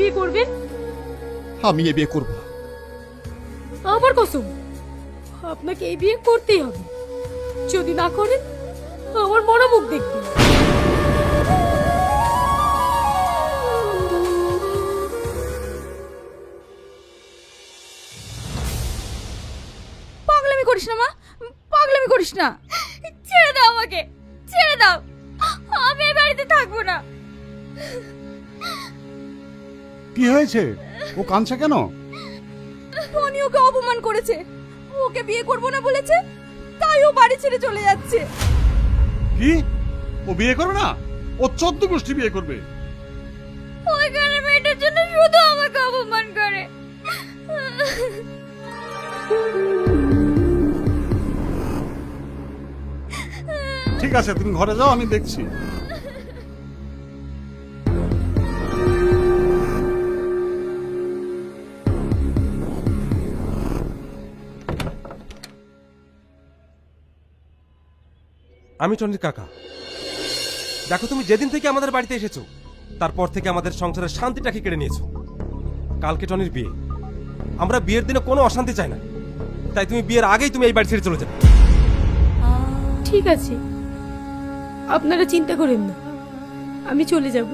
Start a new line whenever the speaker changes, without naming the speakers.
বিয়ে করবেন?
আমি এ বিয়ে করবো না।
আমার কসম, আপনাকে এই বিয়ে করতেই হবে। যদি না করেন আমার মরা মুখ দেখবেন।
পাগলামি করিস না মা, পাগলামি করিস না। ছেড়ে দাও আমাকে, ছেড়ে দাও। আমি এই বাড়িতে থাকবো না।
কি হয়েছে? ও কাঁদছে কেন?
টনি ওকে অপমান করেছে, ওকে বিয়ে করবো না বলেছে, তাই ও বাড়ি ছেড়ে চলে যাচ্ছে।
কি? ও বিয়ে করবে না? ও 14 গোষ্ঠী বিয়ে করবে।
ওই গানে মেয়েটার জন্য শুধু আমাকে অপমান করে।
ঠিক আছে, তুমি ঘরে যাও, আমি দেখছি।
আমি টনির কাকা। দেখো, তুমি যেদিন থেকে আমাদের বাড়িতে এসেছো তারপর থেকে আমাদের সংসারের শান্তিটাকে কেড়ে নিয়েছো। কালকে টনির বিয়ে, আমরা বিয়ের দিনে কোনো অশান্তি চাই না, তাই তুমি বিয়ের আগেই তুমি এই বাড়ি ছেড়ে চলে যাবে।
ঠিক আছে, আপনারা চিন্তা করেন না, আমি চলে যাব।